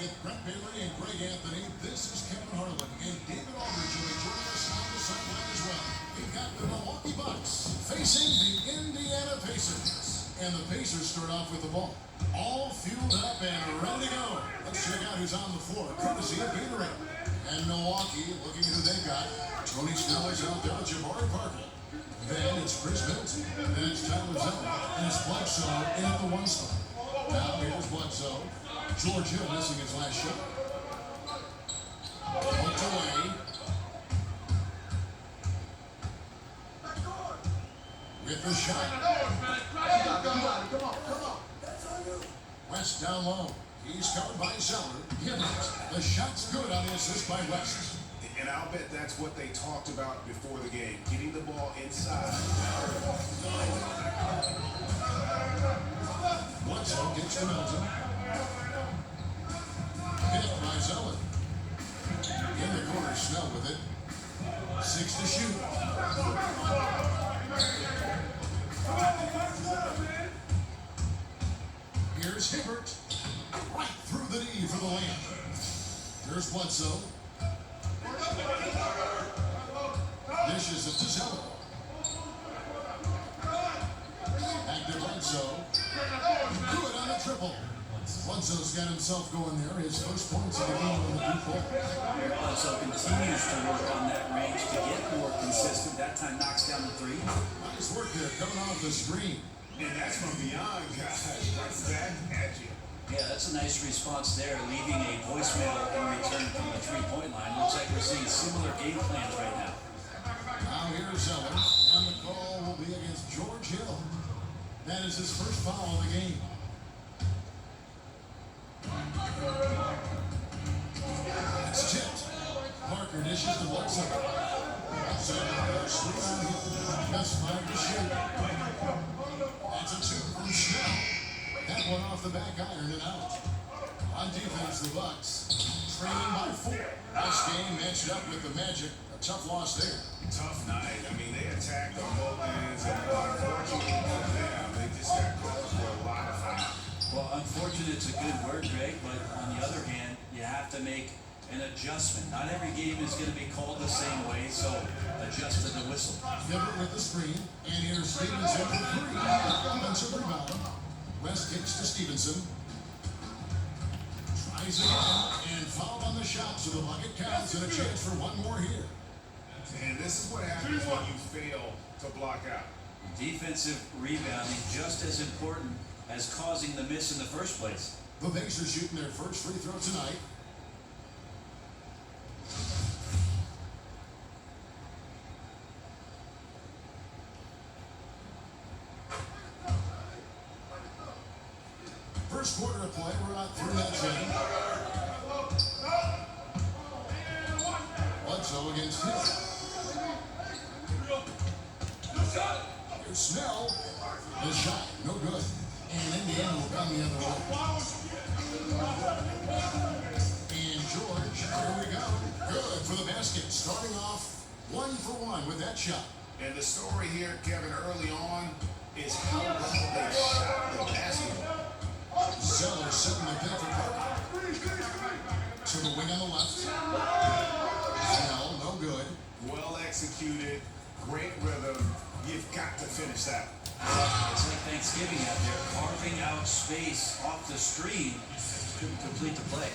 with Brett Bailey and Greg Anthony. This is Kevin Harlan and David Aldridge will be joining us on the sideline as well. We've got the Milwaukee Bucks facing the Indiana Pacers. And the Pacers start off with the ball. All fueled up and ready to go. Let's check out who's on the floor, courtesy of Gatorade. And Milwaukee, looking who they got. Tony Snell is out there with Jabari Parker. Then it's Chris Middleton. Then it's Tyler Zeller. And it's Bledsoe in at the one spot. Now here's Bledsoe. George Hill missing his last shot. Poked away. With the shot. Come on. West down low. He's covered by Zeller. The shot's good on the assist by West. And I'll bet that's what they talked about before the game. Getting the ball inside. Bledsoe gets to Middleton. Hit by Zeller. In the corner, Snell with it. 6 to shoot. Here's Hibbert. Right through the knee for the layup. There's Bledsoe. Dishes it to Zeller. Back to Bledsoe. Good on a triple. Bledsoe's got himself going there. His first points of the game on the deep ball. Bledsoe continues to work on that range to get more consistent. That time knocks down the three. Nice work there coming off the screen. And that's from beyond, guys. Right back at you. Yeah, that's a nice response there, leaving a voicemail in return from the three-point line. Looks like we're seeing similar game plans right now. Now here's Zeller, and the call will be against George Hill. That is his first foul of the game. It's tipped. Parker dishes to Bledsoe. Just 5 to shoot. That's a 2 from Snell. That one off the back iron and out. On defense, the Bucks trailing by 4. This game matched up with the Magic. A tough loss there. Tough night. I mean, they attacked on both ends, and unfortunately for them, they just got called for a lot of fouls. Well, unfortunate's a good word, Greg, but on the other hand, you have to make an adjustment. Not every game is going to be called the same way, so adjust to the whistle. Hibbert with the screen, and here's Stevenson for 3. Offensive rebound. West kicks to Stevenson. Tries again, and fouled on the shot, so the bucket counts, and a chance for one more here. And this is what happens when you fail to block out. Defensive rebounding just as important as causing the miss in the first place. The Pacers shooting their first free throw tonight. First quarter of play, we're not through that game. Bledsoe against Hill. Here's Snell. The shot, no good. And Indiana will come the other way. And George, here we go. Good for the basket. Starting off 1 for 1 with that shot. And the story here, Kevin, early on, is how well they shot the basketball. Zeller sitting the pick for Parker. To the wing on the left. Snell, no good. Well executed, great rhythm. You've got to finish that. It's like Thanksgiving out there, carving out space off the screen to complete the play.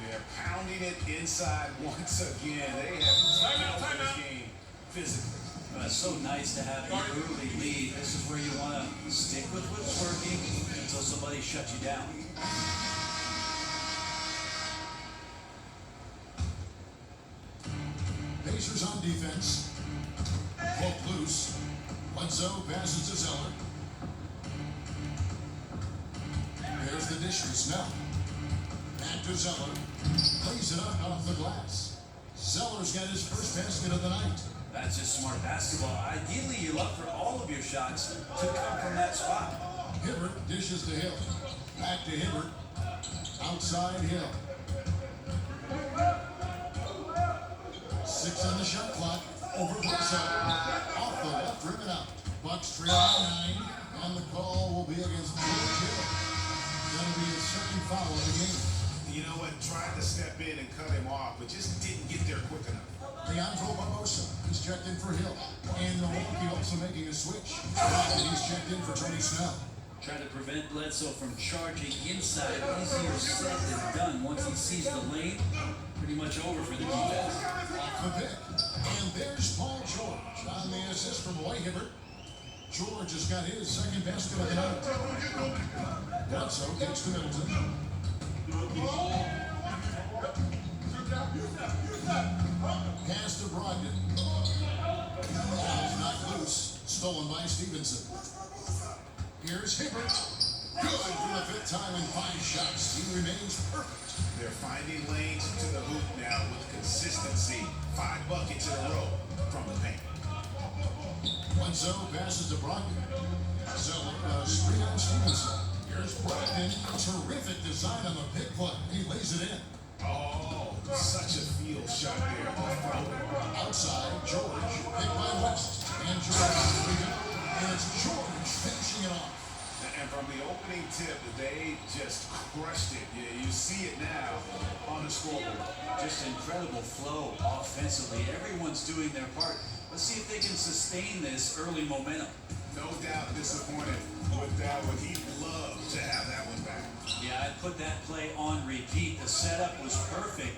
They're pounding it inside once again. They have taken this game physically. It's so nice to have an early lead. This is where you want to stick with what's working until somebody shuts you down. Pacers on defense. Poke loose. Bledsoe passes to Zeller. There's the dish to Snell. Back to Zeller. Plays it up off the glass. Zeller's got his first basket of the night. That's just smart basketball. Ideally, you love for all of your shots to come from that spot. Hibbert dishes to Hill. Back to Hibbert. Outside Hill. 6 on the shot clock. Over Bledsoe. Off the left rim and out. Bucks trail by 9. And the call will be against George Hill. That'll be his second foul of the game. you know what, tried to step in and cut him off, but just didn't get there quick enough. Leandro Barbosa, he's checked in for Hill. And Milwaukee also making a switch. And he's checked in for Tony Snell. Trying to prevent Bledsoe from charging inside. Easier said than done. Once he sees the lane, pretty much over for the defense. Off the pick. And there's Paul George on the assist from Roy Hibbert. George has got his second basket of the night. Bledsoe takes to Middleton. Pass to Brogdon. Ball's knocked loose. Stolen by Stevenson. Here's Hibbert. Good for the fifth time in 5 shots. He remains perfect. They're finding lanes to the hoop now with consistency. 5 buckets in a row from the paint. Bledsoe passes to Brogdon. Zeller, screen on Stevenson. Here's Brogdon. Terrific design on the pick play. He lays it in. Oh, such a field shot there. Outside, George, picked by West. And George, here we go. And it's George finishing it off. And from the opening tip, they just crushed it. Yeah, you see it now on the scoreboard. Just incredible flow offensively. Everyone's doing their part. Let's see if they can sustain this early momentum. No doubt disappointed with that one. He'd love to have that one back. Yeah, I'd put that play on repeat. The setup was perfect.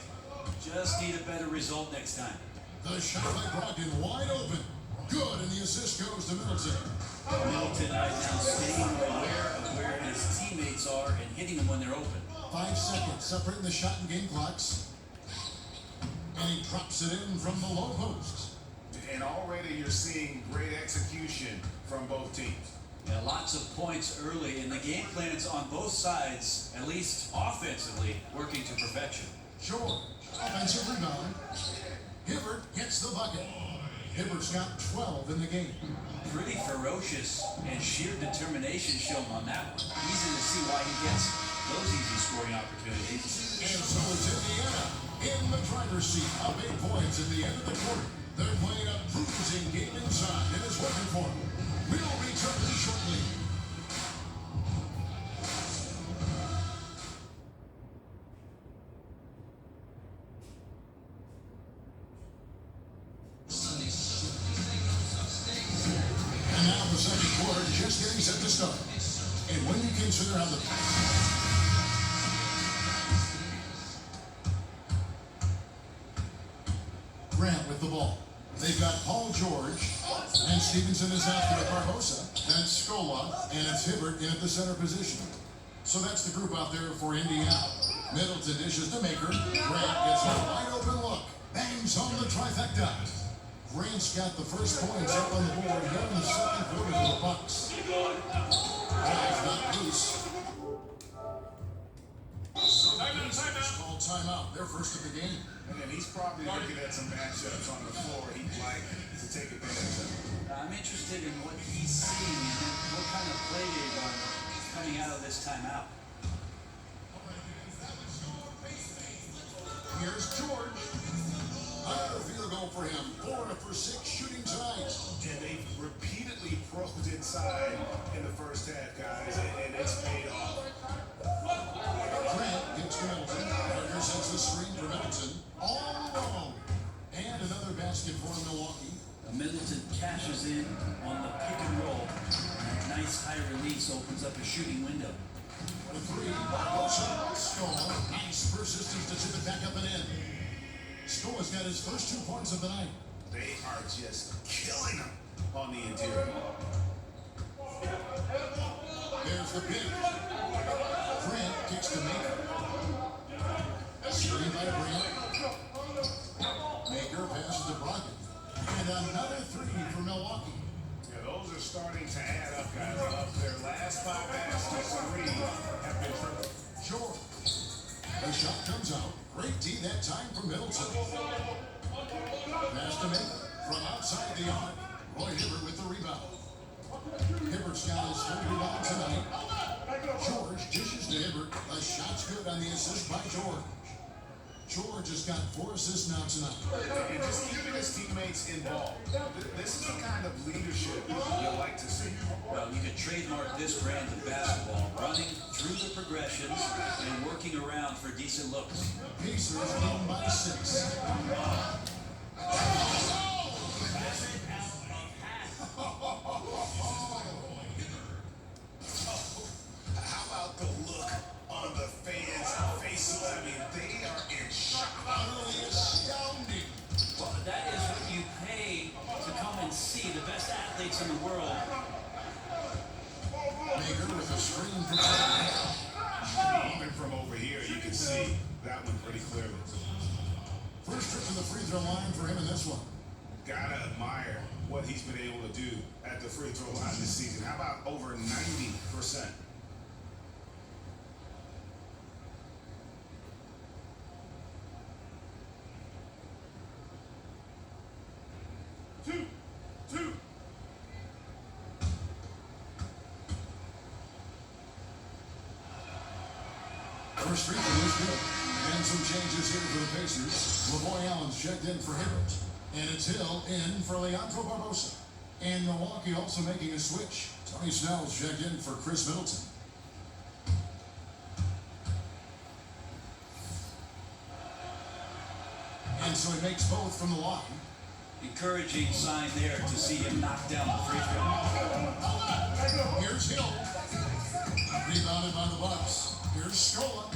Just need a better result next time. The shot by Brogdon wide open. Good, and the assist goes to Middleton. Middleton now staying aware of where his teammates are and hitting them when they're open. 5 seconds separating the shot and game clocks. And he drops it in from the low post. And already you're seeing great execution from both teams. Yeah, lots of points early, and the game plans on both sides, at least offensively, working to perfection. George, offensive rebound. Hibbert gets the bucket. Hibbert's got 12 in the game. Pretty ferocious and sheer determination shown on that one. Easy to see why he gets those easy scoring opportunities. And so it's Indiana in the driver's seat. Up 8 points at the end of the quarter. They're playing a bruising game inside. It is working for them. We'll return shortly. And now the second quarter just getting set to start. And when you consider how the Grant with the ball. They've got Paul George, and Stevenson is out there with Barbosa. That's Scola, and it's Hibbert in at the center position. So that's the group out there for Indiana. Middleton dishes to Maker. Grant gets a wide open look. Bangs home the trifecta. Grant's got the first points up on the board here in the second quarter for the Bucks. Ball's not loose. So it's called timeout. They're first of the game. And he's probably looking at some matchups on the floor he'd like to take advantage of. I'm interested in what he's seeing and what kind of play they run coming out of this timeout. Here's George. Another field goal for him. 4 for 6 shooting tonight. And they've repeatedly probed inside in the first half, guys, and it's paid off. Grant gets to Middleton. Parker sets the screen for Middleton. All alone. And another basket for Milwaukee. Middleton cashes in on the pick and roll. That nice high release opens up a shooting window. The 3. Barbosa. Scola. Nice persistence to tip it back up and in. Scola's got his first 2 points of the night. They are just killing them on the interior. There's the pick. Grant kicks to Maker. Screen by Grant. Maker passes to Brogdon. And another 3 for Milwaukee. Yeah, those are starting to add up, guys. Of their last 5 baskets, 3 have been perfect. George. The shot comes out. Great D that time for Middleton. Pass to Maker. From outside the arc. Roy Hibbert with the rebound. Hibbert's got his 3rd rebound tonight. George dishes to Hibbert. The shot's good on the assist by George. George has got 4 assists now tonight. And just keeping his teammates involved. This is the kind of leadership you like to see. Well, you could trademark this brand of basketball, running through the progressions and working around for decent looks. Pacers lead by 6. How about the look on the fans' faces? I mean, they are in shock. Utterly astounding. Well, that is what you pay to come and see the best athletes in the world. Baker with a screen for Jordan. Even from over here, you can see that one pretty clearly. First trip to the free throw line for him in this one. Gotta admire what he's been able to do at the free throw line this season. How about over 90%? Two. First free throw is good. And some changes here for the Pacers. LaVoy Allen's checked in for Hibbert. And it's Hill in for Leandro Barbosa. And Milwaukee also making a switch. Tony Snell's checked in for Chris Middleton. And so he makes both from the line. Encouraging sign there to see him knock down the free throw. Here's Hill. Rebounded by the Bucks. Here's Scola.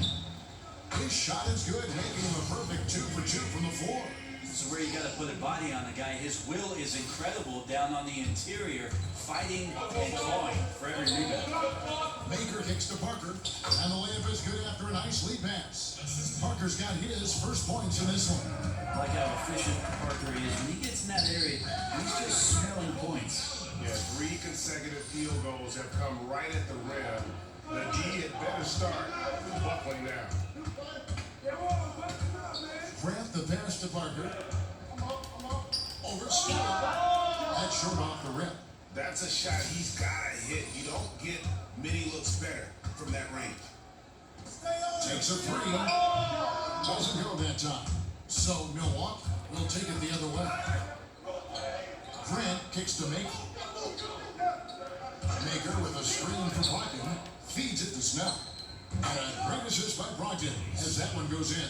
His shot is good, making him a perfect 2 for 2 from the floor. This is where you got to put a body on the guy. His will is incredible down on the interior, fighting and clawing for every rebound. Baker kicks to Parker, and the layup is good after a nice lead pass. Parker's got his first points in this one. I like how efficient Parker is. When he gets in that area, he's just smelling points. Yeah, 3 consecutive field goals have come right at the rim. The D had better start buckling down. Grant the pass to Parker. Over Scola. That's short off the rim. That's a shot he's got to hit. You don't get many looks better from that range. Takes a 3. Doesn't go that time. So Milwaukee will take it the other way. Grant kicks to Maker. Maker with a screen for Brogdon. Feeds it to Snell. And a great assist by Brogdon as that one goes in.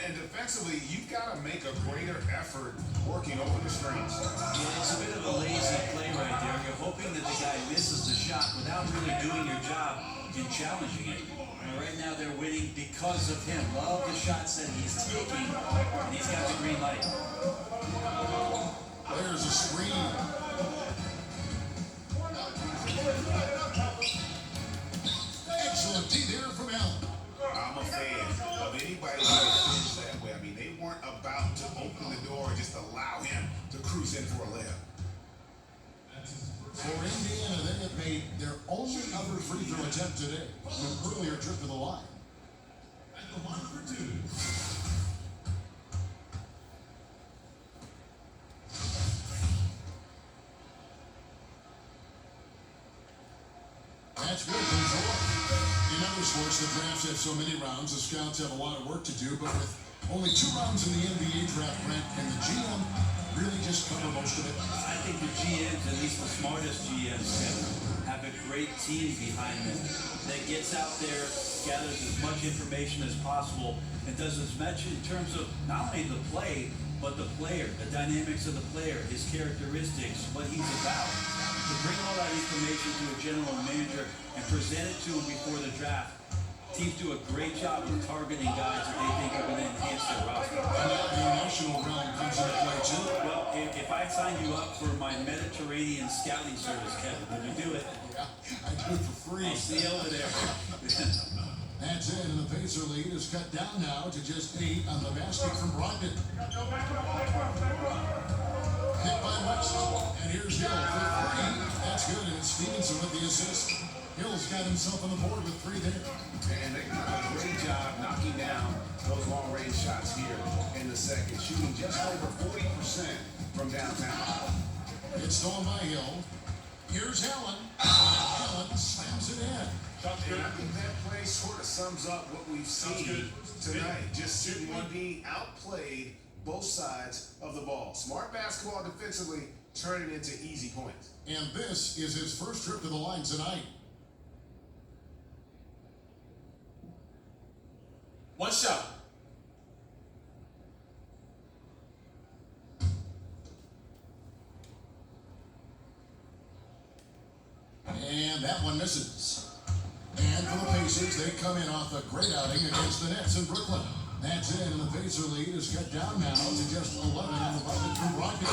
And defensively, you've got to make a greater effort working over the screens. Yeah, it's a bit of a lazy play right there. You're hoping that the guy misses the shot without really doing your job in challenging it. And right now they're winning because of him. Love the shots that he's taking, and he's got the green light. There's a screen. Excellent D there from Allen. I'm a fan of anybody who defends that way. I mean, they weren't about to open the door and just allow him to cruise in for a layup. For Indiana, they have made their only other free throw attempt today from an earlier trip to the line. At the line for 2. That's good from George. In other sports, the drafts have so many rounds, the scouts have a lot of work to do, but with only 2 rounds in the NBA draft, Brent, and the GM really just cover most of it. I think the GMs, at least the smartest GMs, have a great team behind them that gets out there, gathers as much information as possible, and does as much in terms of not only the play, but the player, the dynamics of the player, his characteristics, what he's about. To bring all that information to a general manager and present it to him before the draft. Teams do a great job of targeting guys that they think are going to enhance their roster. And now the emotional realm comes into play too. Well, if I sign you up for my Mediterranean scouting service, Kevin, would you do it? Yeah, I do it for free. I'll see you over there. That's it, and the Pacer lead is cut down now to just 8 on the basket from Brogdon. Hit by West, and here's Hill for 3. That's good, and it's Stevenson with the assist. Hill's got himself on the board with 3 there. And they've done a great job knocking down those long-range shots here in the second, shooting just over 40% from downtown. It's stolen by Hill. Here's Allen. Allen slams it in. And I think that play sort of sums up what we've seen tonight. Just seeing one being outplayed both sides of the ball. Smart basketball defensively, turning into easy points. And this is his first trip to the line tonight. One shot. And that one misses. And for the Pacers, they come in off a great outing against the Nets in Brooklyn. That's it, and the Pacer lead is cut down now to just 11 in the bucket from Brogdon.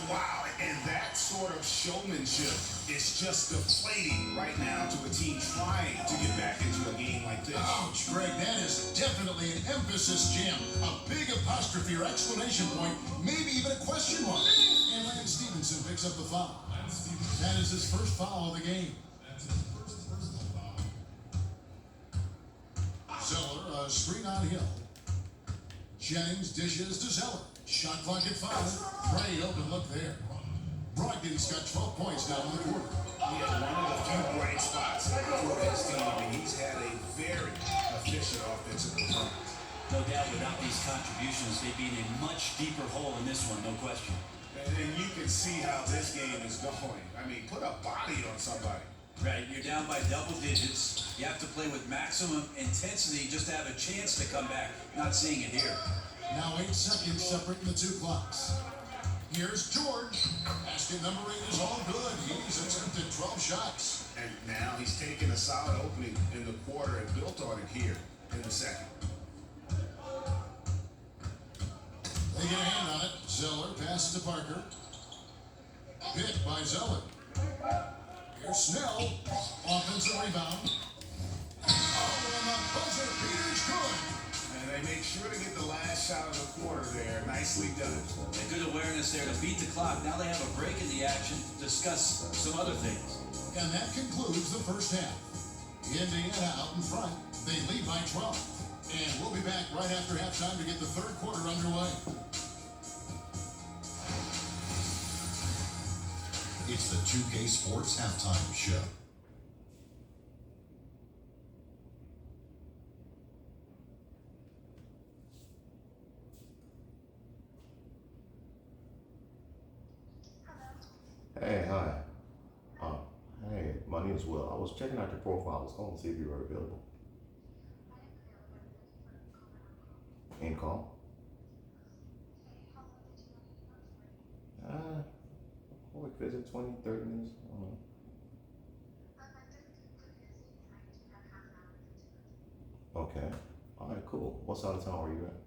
Wow, and that sort of showmanship is just deflating right now to a team trying to get back into a game like this. Ouch, Greg, that is definitely an emphasis jam. A big apostrophe or exclamation point, maybe even a question mark. And Lance Stevenson picks up the foul. That is his first foul of the game. Zeller, a screen on Hill. Jennings dishes to Zeller. Shot clock at 5. Great open look there. Brogdon's got 12 points now in the quarter. He had one of the few bright spots for his team. I mean, he's had a very efficient offensive performance. No doubt, without these contributions, they'd be in a much deeper hole in this one, no question. And you can see how this game is going. I mean, put a body on somebody. Right, you're down by double digits. You have to play with maximum intensity just to have a chance to come back. Not seeing it here. Now 8 seconds separating the two clocks. Here's George. Basket number 8 is all good. He's attempted 12 shots. And now he's taken a solid opening in the quarter and built on it here in the second. They get a hand on it. Zeller passes to Parker. Hit by Zeller. Here's Snell. Offensive rebound. Oh, and the buzzer beater's good. And they make sure to get the last shot of the quarter there. Nicely done. A good awareness there to beat the clock. Now they have a break in the action to discuss some other things. And that concludes the first half. Indiana out in front. They lead by 12. And we'll be back right after halftime to get the third quarter underway. It's the 2K Sports Halftime Show. Hey, hi. Hey, my name is Will. I was checking out your profile. I was calling to see if you were available. In call? Quick visit, 20, 30 minutes. I don't know. Okay. All right, cool. What side of town are you at?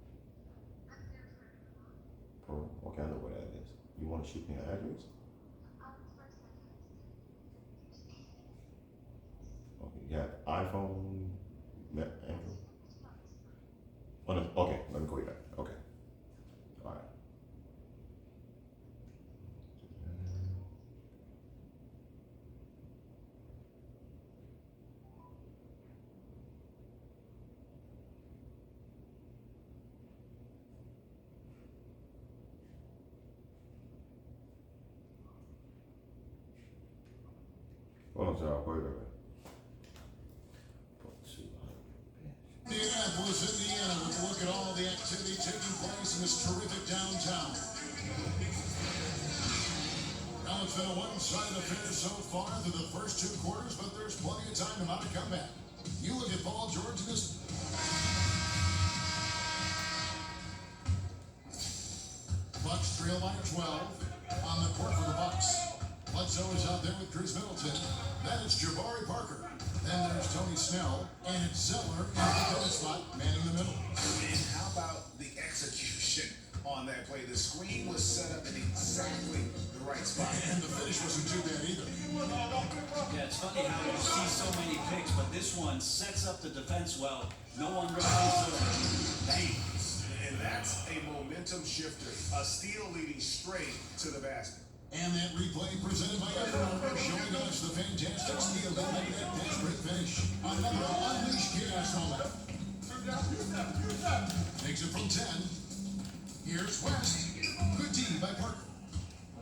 Pearl. Okay, I know where that is. You want to shoot me an address? Okay, you got iPhone, Android? Oh, no. Okay, let me call you back. Okay. All right. Hold on, sir. I'll call you right back. Indianapolis, Indiana, with a look at all the activity taking place in this terrific downtown. Now it's been a one-sided affair so far through the first 2 quarters, but there's plenty of time to mount a comeback. You look at Paul George in this. Bucks trail by 12 on the court for the Bucks. Bledsoe is out there with Chris Middleton. Then it's Jabari Parker. Then there's Tony Snell, and it's Zeller in the third spot, manning the middle. And how about the execution on that play? The screen was set up in exactly the right spot. And the finish wasn't too bad either. Yeah, it's funny how you see so many picks, but this one sets up the defense well. No one really Bang. And that's a momentum shifter. A steal leading straight to the basket. And that replay presented by Under Armour, showing us the fantastic steal that made that desperate finish. Another unleashed chaos moment. Takes it from 10. Here's West. Good D by Parker.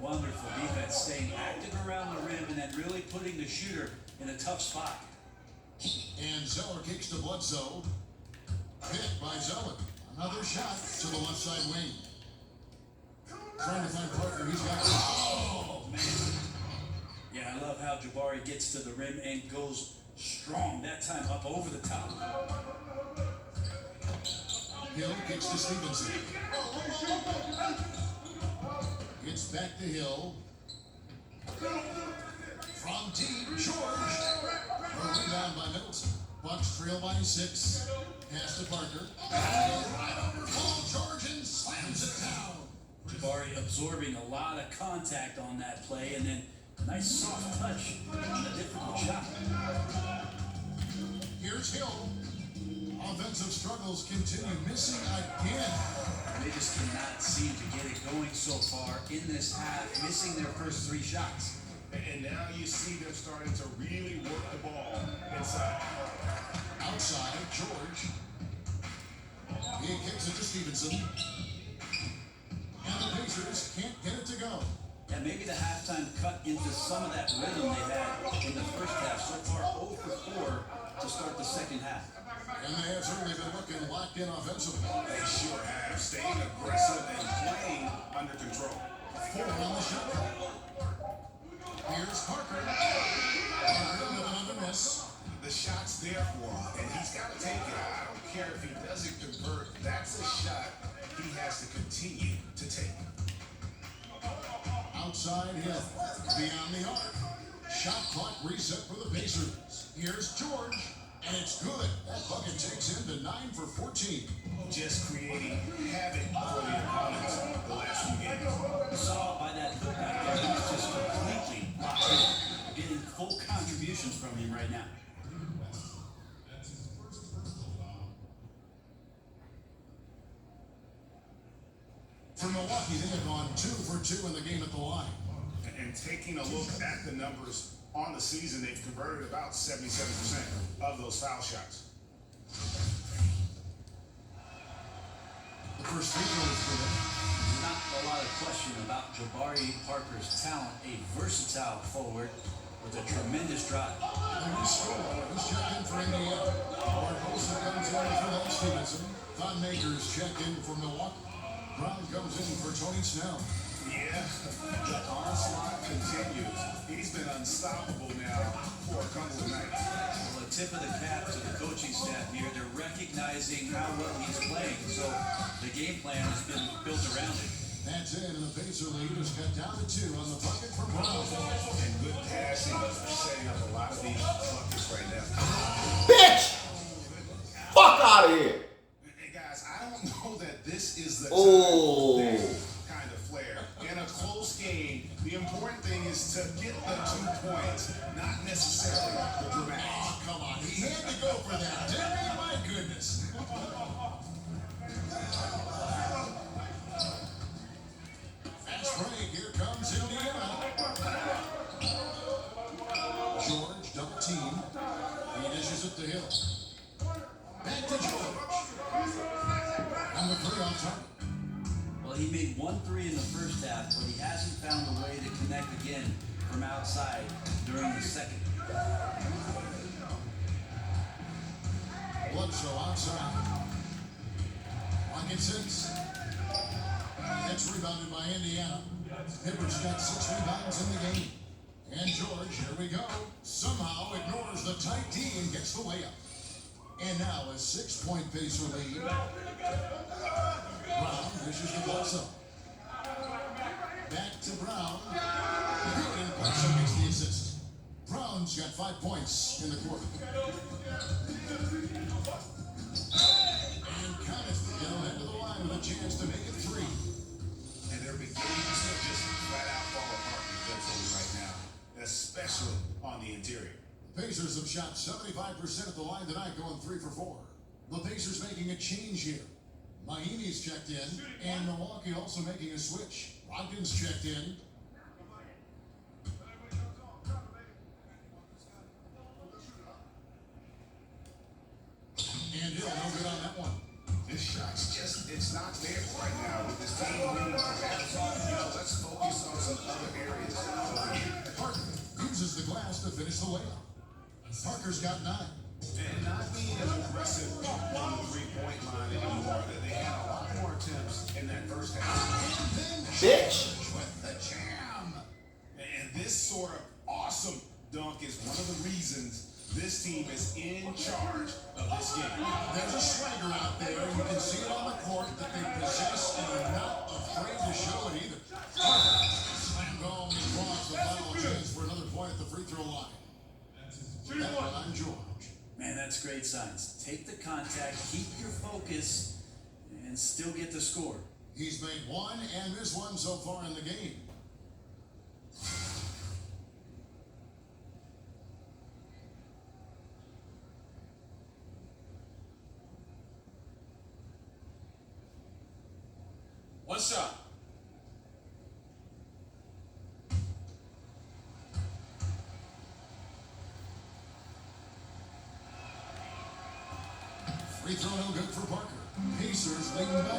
Wonderful defense, staying active around the rim and then really putting the shooter in a tough spot. And Zeller kicks to Bledsoe. Hit by Zeller. Another shot to the left side wing. Trying to find Parker. He's got it. Oh, man. Yeah, I love how Jabari gets to the rim and goes strong. That time up over the top. Hill kicks to Stevenson. It's back to Hill. From deep, George. A rebound by Middleton. Bucks trail by 6. Pass to Parker. Right over Paul George and slams it down. Jabari absorbing a lot of contact on that play, and then a nice soft touch on a difficult shot. Here's Hill. Offensive struggles continue, missing again. They just cannot seem to get it going so far in this half, missing their first 3 shots. And now you see them starting to really work the ball inside. Outside, George. He kicks it to Stevenson. And the Pacers can't get it to go. And maybe the halftime cut into some of that rhythm they had in the first half. So far, 0 for 4 to start the second half. And they have certainly been looking locked in offensively. They sure have. Staying aggressive and playing under control. 4 on the shot clock. Here's Parker. Parker with another miss. The shot's there for him, and he's got to take it. I don't care if he doesn't convert. That's a shot he has to continue to take. Outside Hill. Beyond the arc. Shot clock reset for the Pacers. Here's George. And it's good. That bucket takes him to 9 for 14. Just creating havoc for the opponents the last few games. Saw by that putback there, he's just completely locked in. Getting full contributions from him right now. For Milwaukee, they have gone 2 for 2 in the game at the line. And taking a look at the numbers on the season, they've converted about 77% of those foul shots. The first free throw is for them. Not a lot of question about Jabari Parker's talent, a versatile forward with a tremendous drive. And he's scored. He's checked in for Indiana. Barbosa comes in for Lance Stevenson. Thon Makers checked in for Milwaukee. Brown comes in for Tony Snell. Yeah, the onslaught continues. He's been unstoppable now for a couple of nights. Well, a tip of the cap to the coaching staff here. They're recognizing how well he's playing, so the game plan has been built around it. That's it, and the Pacer lead is cut down to 2 on the bucket for Brown. And good passing, setting up a lot of these buckets right now. Bitch! Fuck out of here! Hey guys, I don't know that this is the time Oh. for that kind of flair. In a close game, the important thing is to get the 2 points, not necessarily the dramatic. Oh, come on. He had to go for that, didn't he? My goodness. Fast break. Here comes Indiana. George, double team. He dishes it to Hill. Back to George. And the 3 on target. Well, he made 1 3 in the first half, but he hasn't found a way to connect again from outside during the second. Bledsoe outside. Pocket 6. It's rebounded by Indiana. Hibbers got 6 rebounds in the game. And George, here we go, somehow ignores the tight D and gets the layup. And now a 6-point Pacer lead. Brown dishes to Bledsoe. Back to Brown. Good, and Bledsoe gets the assist. Brown's got 5 points in the quarter. And count it. Hill into the line with a chance to make it 3. And they're beginning to just flat out fall apart defensively right now, especially on the interior. Pacers have shot 75% at the line tonight, going 3 for 4. The Pacers making a change here. Mahini's checked in, and Milwaukee also making a switch. Watkins checked in. And Hill no good on that one. This shot's just, it's not there right now with this team moving around. Let's focus on some other areas of the game. Parker uses the glass to finish the layup. Parker's got 9. And not being as aggressive on the three-point line anymore. They had a lot more attempts in that first half. Bitch. With the jam. And this sort of awesome dunk is one of the reasons this team is in charge of this game. There's a swagger out there. You can see it on the court that they possess and are not afraid to show it either. Parker slammed home and draws the foul chance for another point at the free throw line. That one on George. Man, that's great signs. Take the contact, keep your focus, and still get the score. He's made 1 and missed 1 so far in the game. One shot. Free throw no good for Parker. Pacers leading by 4.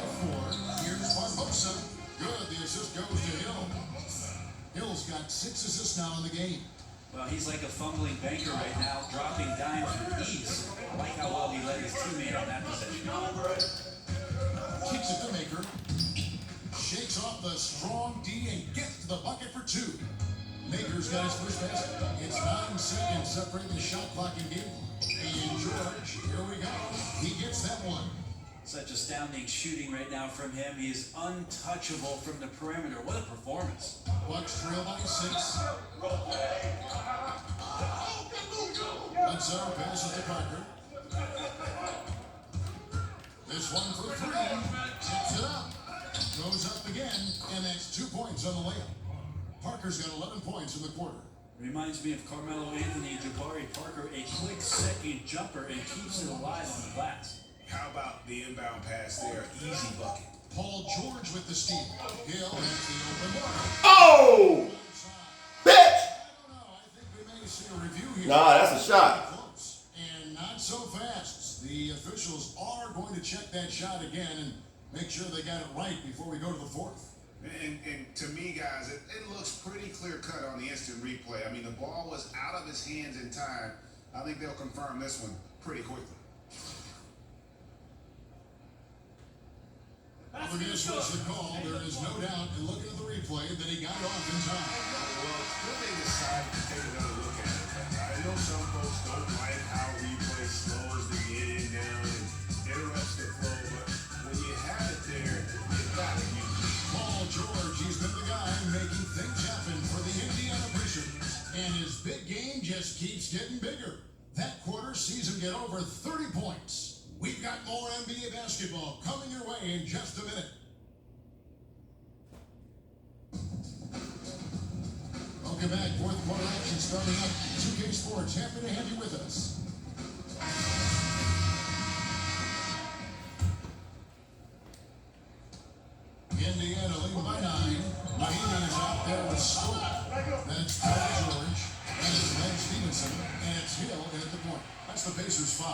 Here's Barbosa. Good. The assist goes to Hill. Hill's got 6 assists now in the game. Well, he's like a fumbling banker right now, dropping dimes with ease. I like how well he led his teammate on that possession. Kicks it to Maker. Shakes off the strong D and gets to the bucket for 2. Maker's got his first basket. It's 9 seconds separating the shot clock and game. And George, here we go. He gets that one. Such astounding shooting right now from him. He is untouchable from the perimeter. What a performance. Bucks trail by 6. Bledsoe passes to Parker. This one for 3. Tips it up. Goes up again, and that's 2 points on the layup. Parker's got 11 points in the quarter. Reminds me of Carmelo Anthony, Jabari Parker, a quick second jumper and keeps it alive on the glass. How about the inbound pass there? Easy bucket. Paul George with the steal. Hill has the open water. Oh! Bitch! I don't know. I think we may see a review here. Nah, that's a shot. Close. And not so fast. The officials are going to check that shot again and make sure they got it right before we go to the 4th. And to me, guys, it looks pretty clear-cut on the instant replay. I mean, the ball was out of his hands in time. I think they'll confirm this one pretty quickly. Well, this was the call. There is no doubt in looking at the replay that he got it off in time. Well, could they decide to take another look at it? I know some folks don't like how replay slows the game down and interrupts the flow, but when you have it there, you got to use it. Paul George, he's been the guy making things happen for the Indiana Pacers. And his big game just keeps getting bigger. That quarter sees him get over 30 points. We've got more NBA basketball coming your way in just a minute. Welcome back. 4th quarter action starting up. 2K Sports, happy to have you with us. Indiana leading by 9. Mahina is out there with Stoll. Then it's Paul George. Then it's Len Stevenson. And it's Hill in at the point. That's the Pacers 5.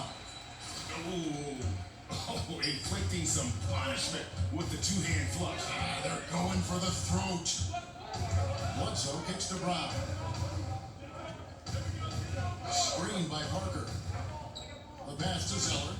Oh, inflicting some punishment with the two-hand flush. They're going for the throat. Bledsoe kicks to Brown. Screen by Parker. The pass to Zeller.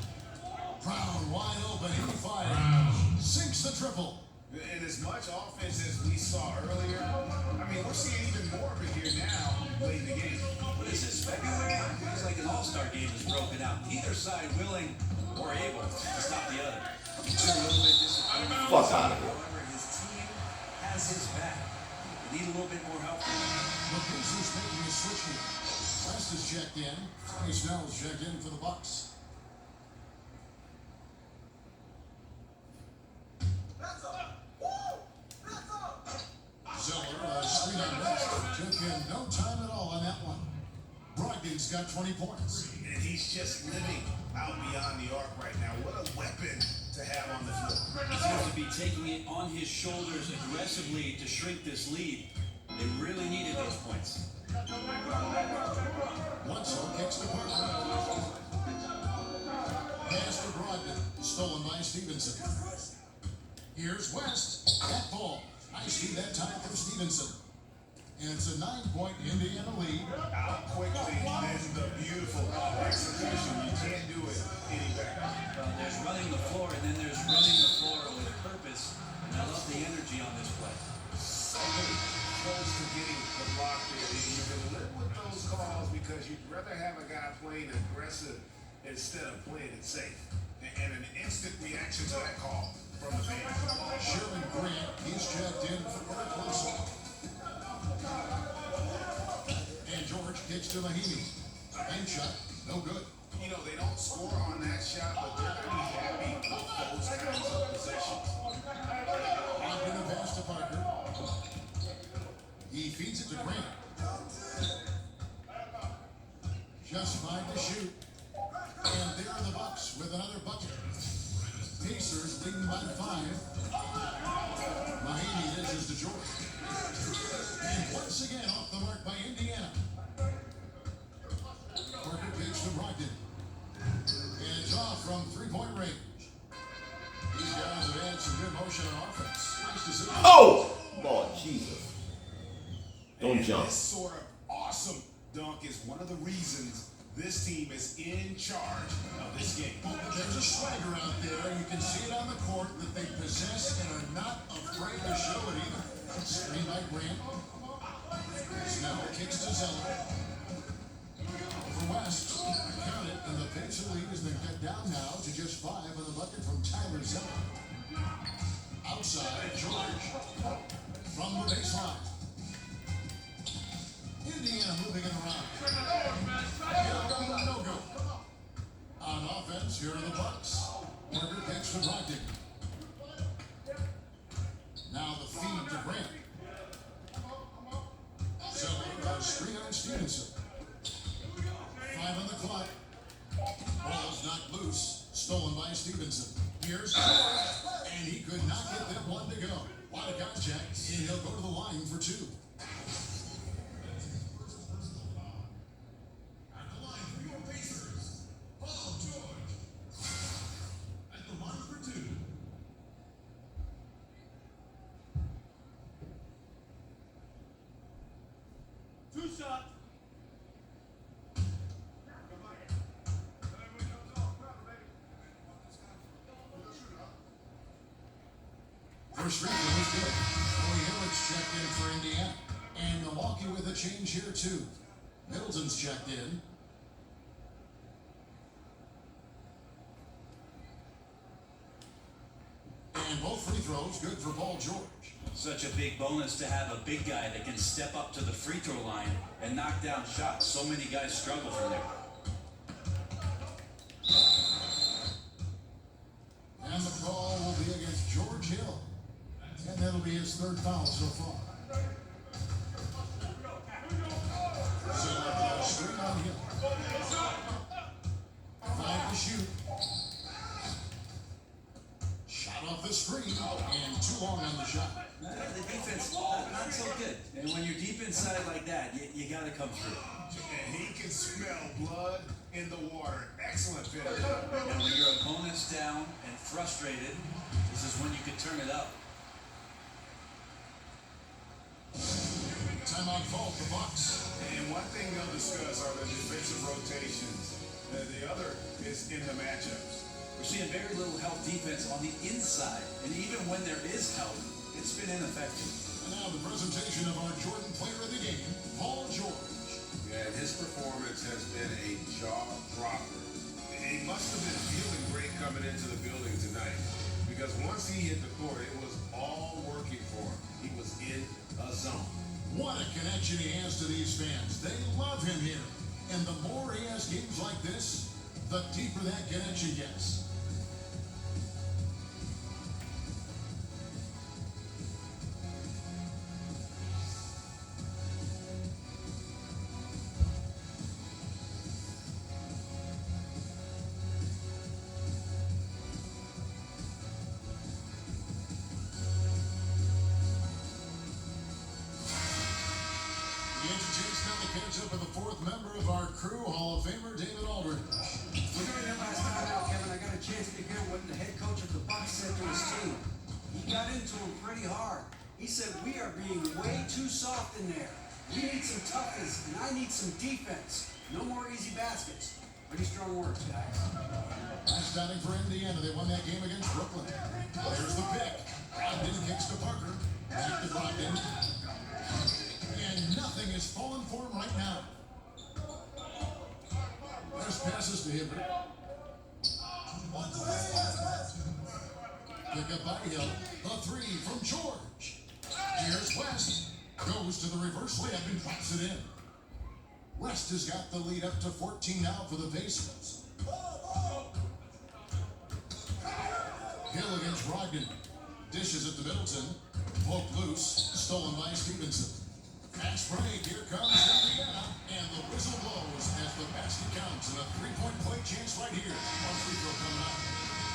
Brown wide open. He fires. Sinks the triple. And as much offense as we saw earlier, I mean, we're seeing even more of it here now late in the game. What is this, February? It's like an all-star game is broken out. Either side willing or able to stop the other. It's a little bit disappointing. Fuck out of here. However, his team has his back. They need a little bit more help. The Pacers making a switch here. West is checked in. Tony Snell's checked in for the Bucks. Zeller, screen on West. Took him no time at all on that one. Brogdon's got 20 points. And he's just living out beyond the arc right now. What a weapon to have on the floor. He seems to be taking it on his shoulders aggressively to shrink this lead. They really needed those points. Bledsoe kicks to Parker. Pass to Brogdon. Stolen by Steve. Stevenson. Here's West. That ball. Nice feed that time from Stevenson. And it's a 9-point Indiana lead. Out quickly, then the beautiful execution. You can't do it any better. There's running the floor, and then there's running the floor with purpose. And I love the energy on this play. So close to getting the block there. You can live with those calls because you'd rather have a guy playing aggressive instead of playing it safe. And an instant reaction to that call from the fans. Sherman Grant, he's checked in for Eric Wilson. And George kicks to Mahimi. Bank shot, no good. You know, they don't score on that shot, but they're going to be happy with those kinds of possessions. Ogden a pass to Parker. He feeds it to Grant. Just 5 to shoot. And there are the Bucks with another bucket. Pacers leading by 5. Mahimi dishes to George. And once again off the mark by Indiana. Parker kicks to Brogdon. And it's off from 3-point range. These guys have had some good motion on offense. Nice to see. Oh! Lord Jesus. Don't And jump. this sort of awesome dunk is one of the reasons this team is in charge of this game. Well, there's a swagger out there. You can see it on the court that they possess and are not afraid to show it either. Screen by Grant. Snell kicks to Zeller. Over West. Count it, and the Pacer lead has been cut down now to just 5 on the bucket from Tyler Zeller. Outside, George. From the baseline. Indiana moving it around. No go. On offense, here are the Bucks. Parker kicks to Brogdon. Now the feed to Grant. Zeller a screen on Stevenson. 5 on the clock. Ball's knocked loose. Stolen by Stevenson. Here's George. And he could not get that one to go. A lot of contact, and he'll go to the line for 2. First free throw is good. Corey Hillick's checked in for Indiana. And Milwaukee with a change here too. Middleton's checked in. And both free throws good for Paul George. Such a big bonus to have a big guy that can step up to the free throw line and knock down shots. So many guys struggle from there. And the call will be against George Hill. And that'll be his 3rd foul so far. So screen on Hill. 5 to shoot. Shot off the screen and too long on the shot. The defense, not so good. And when you're deep inside like that, you got to come through. And he can smell blood in the water. Excellent finish. And when your opponent's down and frustrated, this is when you can turn it up. Timeout call for Bucks. And one thing they'll discuss are the defensive rotations. The other is in the matchups. We're seeing very little help defense on the inside. And even when there is help, it's been ineffective. And now the presentation of our Jordan player of the game, Paul George. Yeah, and his performance has been a jaw dropper. He must have been feeling great coming into the building tonight because once he hit the court, it was all working for him. He was in a zone. What a connection he has to these fans. They love him here. And the more he has games like this, the deeper that connection gets. Catch up with the 4th member of our crew, Hall of Famer David Aldridge. We're doing it last time out, Kevin. I got a chance to hear what the head coach of the Bucks said to his team. He got into him pretty hard. He said, we are being way too soft in there. We need some toughness, and I need some defense. No more easy baskets. Pretty strong words, guys. Last outing for Indiana. They won that game against Brooklyn. There's the pick. Brogdon kicks to Parker. Back to Brogdon. And nothing is falling for him right now. There's passes to Hibbert. Pick up by Hill. The three from George. Here's West. Goes to the reverse layup and drops it in. West has got the lead up to 14 now for the Pacers. Hill against Brogdon. Dishes it to Middleton. Poked loose. Stolen by Stevenson. Fast break. Here comes Indiana. And the whistle blows as the basket counts. And a three-point play chance right here. One free throw coming up.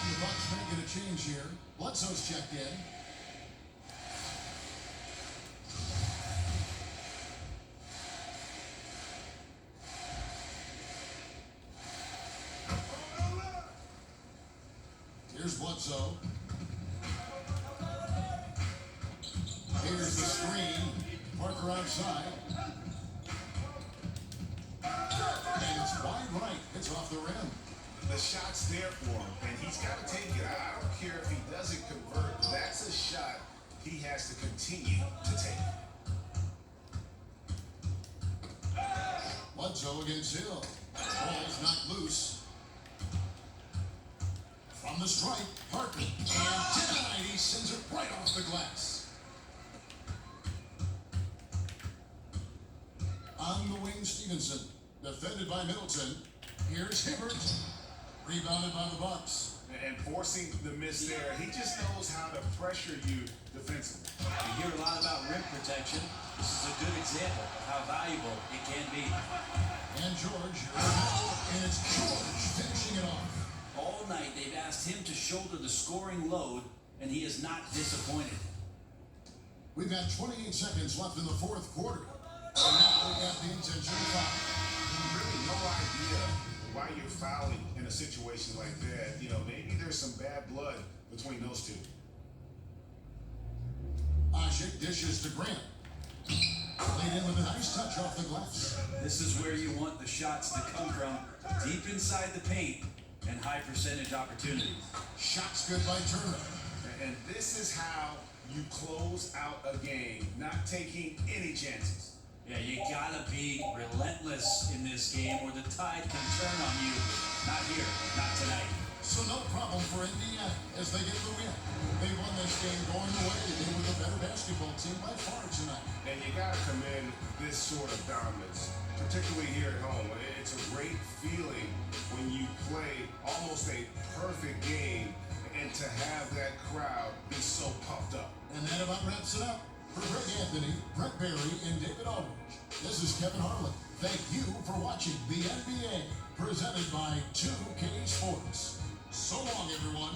And the Bucks may get a change here. Bledsoe's checked in. Here's Bledsoe. Here's the screen. Parker outside. And it's wide right. It's off the rim. The shot's there for him, and he's got to take it. I don't care if he doesn't convert. That's a shot he has to continue to take. Bledsoe against Hill. Ball's knocked loose. From the stripe, Parker. And denied. He sends it right off the glass. On the wing, Stevenson. Defended by Middleton. Here's Hibbert. Rebounded by the Bucks. And forcing the miss there, he just knows how to pressure you defensively. You hear a lot about rim protection. This is a good example of how valuable it can be. And George. And it's George finishing it off. All night they've asked him to shoulder the scoring load, and he is not disappointed. We've got 28 seconds left in the fourth quarter. And now we got the intentional foul. Really no idea why you're fouling in a situation like that. You know, maybe there's some bad blood between those two. Ashik dishes to Grant. Laid in with a nice touch off the glass. This is where you want the shots to come from, deep inside the paint and high percentage opportunities. Shots good by Turner. And this is how you close out a game, not taking any chances. Yeah, you gotta be relentless in this game or the tide can turn on you. Not here, not tonight. So no problem for Indiana as they get the win. They won this game going away. They were the better basketball team by far tonight. And you gotta commend this sort of dominance, particularly here at home. It's a great feeling when you play almost a perfect game and to have that crowd be so pumped up. And that about wraps it up. For Greg Anthony, Brett Barry, and David Aldridge, this is Kevin Harlan. Thank you for watching the NBA, presented by 2K Sports. So long, everyone.